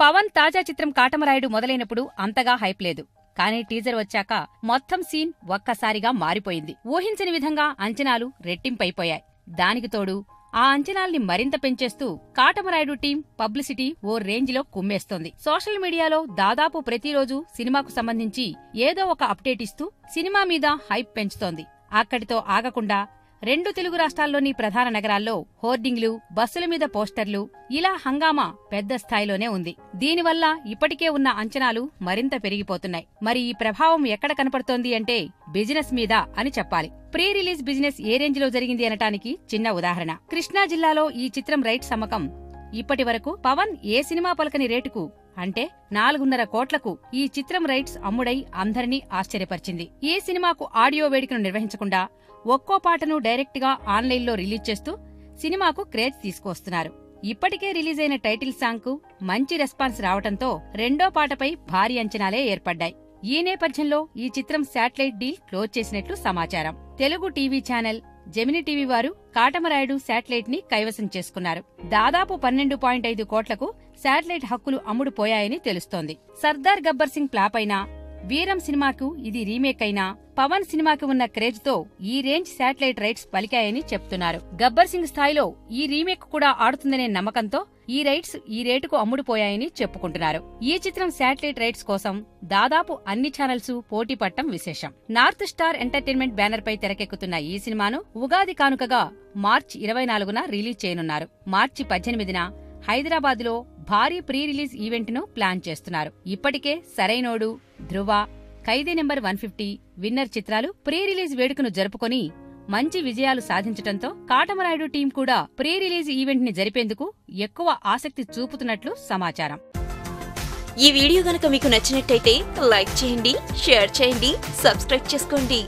పవన్ తాజా చిత్రం కాటమరాయుడు మొదలైనప్పుడు అంతగా హైప్ లేదు. కానీ టీజర్ వచ్చాక మొత్తం సీన్ ఒక్కసారిగా మారిపోయింది. ఊహించని విధంగా అంచనాలు రెట్టింపైపోయాయి. దానికి తోడు ఆ అంచనాల్ని మరింత పెంచేస్తూ కాటమరాయుడు టీం పబ్లిసిటీ ఓ రేంజ్లో కుమ్మేస్తోంది. సోషల్ మీడియాలో దాదాపు ప్రతిరోజు సినిమాకు సంబంధించి ఏదో ఒక అప్డేట్ ఇస్తూ సినిమా మీద హైప్ పెంచుతోంది. అక్కడితో ఆగకుండా 2 తెలుగు రాష్ట్రాల్లోని ప్రధాన నగరాల్లో హోర్డింగ్లు, బస్సుల మీద పోస్టర్లు, ఇలా హంగామా పెద్ద స్థాయిలోనే ఉంది. దీనివల్ల ఇప్పటికే ఉన్న అంచనాలు మరింత పెరిగిపోతున్నాయి. మరి ఈ ప్రభావం ఎక్కడ కనపడుతోంది అంటే బిజినెస్ మీద అని చెప్పాలి. ప్రీ రిలీజ్ బిజినెస్ ఏ రేంజ్ లో జరిగింది అనటానికి చిన్న ఉదాహరణ. కృష్ణా జిల్లాలో ఈ చిత్రం రైట్స్ అమ్మకం ఇప్పటి వరకు పవన్ ఏ సినిమా పలకని రేటుకు అంటే 4.5 కోట్లకు ఈ చిత్రం రైట్స్ అమ్ముడై అందరినీ ఆశ్చర్యపరిచింది. ఈ సినిమాకు ఆడియో వేడుకను నిర్వహించకుండా ఒక్కో పాటను డైరెక్ట్ గా ఆన్లైన్లో రిలీజ్ చేస్తూ సినిమాకు క్రేజ్ తీసుకువస్తున్నారు. ఇప్పటికే రిలీజ్ అయిన టైటిల్ సాంగ్ కు మంచి రెస్పాన్స్ రావడంతో రెండో పాటపై భారీ అంచనాలే ఏర్పడ్డాయి. ఈ నేపథ్యంలో ఈ చిత్రం శాటిలైట్ డీల్ క్లోజ్ చేసినట్లు సమాచారం. Telugu TV channel Gemini TV వారు కాటమరాయుడు శాటిలైట్ ని కైవసం చేసుకున్నారు. దాదాపు 12.5 కోట్లకు శాటిలైట్ హక్కులు అమ్ముడుపోయాయని తెలుస్తోంది. సర్దార్ గబ్బర్ సింగ్ ఫ్లాప్ అయినా, వీరం సినిమాకు ఇది రీమేక్ అయినా పవన్ సినిమాకి ఉన్న క్రేజ్ తో ఈ రేంజ్ శాటిలైట్ రైట్స్ పలికాయని చెప్తున్నారు. గబ్బర్ సింగ్ స్థాయిలో ఈ రీమేక్ కూడా ఆడుతుందనే నమ్మకంతో ఈ రైట్స్ ఈ రేటుకు అమ్ముడుపోయాయని చెప్పుకుంటున్నారు. ఈ చిత్రం శాటిలైట్ రైట్స్ కోసం దాదాపు అన్ని ఛానల్స్ పోటీ పట్టం విశేషం. నార్త్ స్టార్ ఎంటర్టైన్మెంట్ బ్యానర్ పై తెరకెక్కుతున్న ఈ సినిమాను ఉగాది కానుకగా మార్చి 24న రిలీజ్ చేయనున్నారు. మార్చి 18న హైదరాబాద్ లో భారీ ప్రీ రిలీజ్ ఈవెంట్ ను ప్లాన్ చేస్తున్నారు. ఇప్పటికే సరైనోడు, ధృవ, ఖైదీ నెంబర్ 150, విన్నర్ చిత్రాలు ప్రీ రిలీజ్ వేడుకను జరుపుకొని మంచి విజయాలు సాధించటంతో కాటమరాయుడు టీం కూడా ప్రీ రిలీజ్ ఈవెంట్ ని జరిపేందుకు ఎక్కువ ఆసక్తి చూపుతున్నట్లు సమాచారం. ఈ వీడియో గనుక మీకు నచ్చినట్టయితే లైక్ చేయండి, షేర్ చేయండి, సబ్స్క్రైబ్ చేసుకోండి.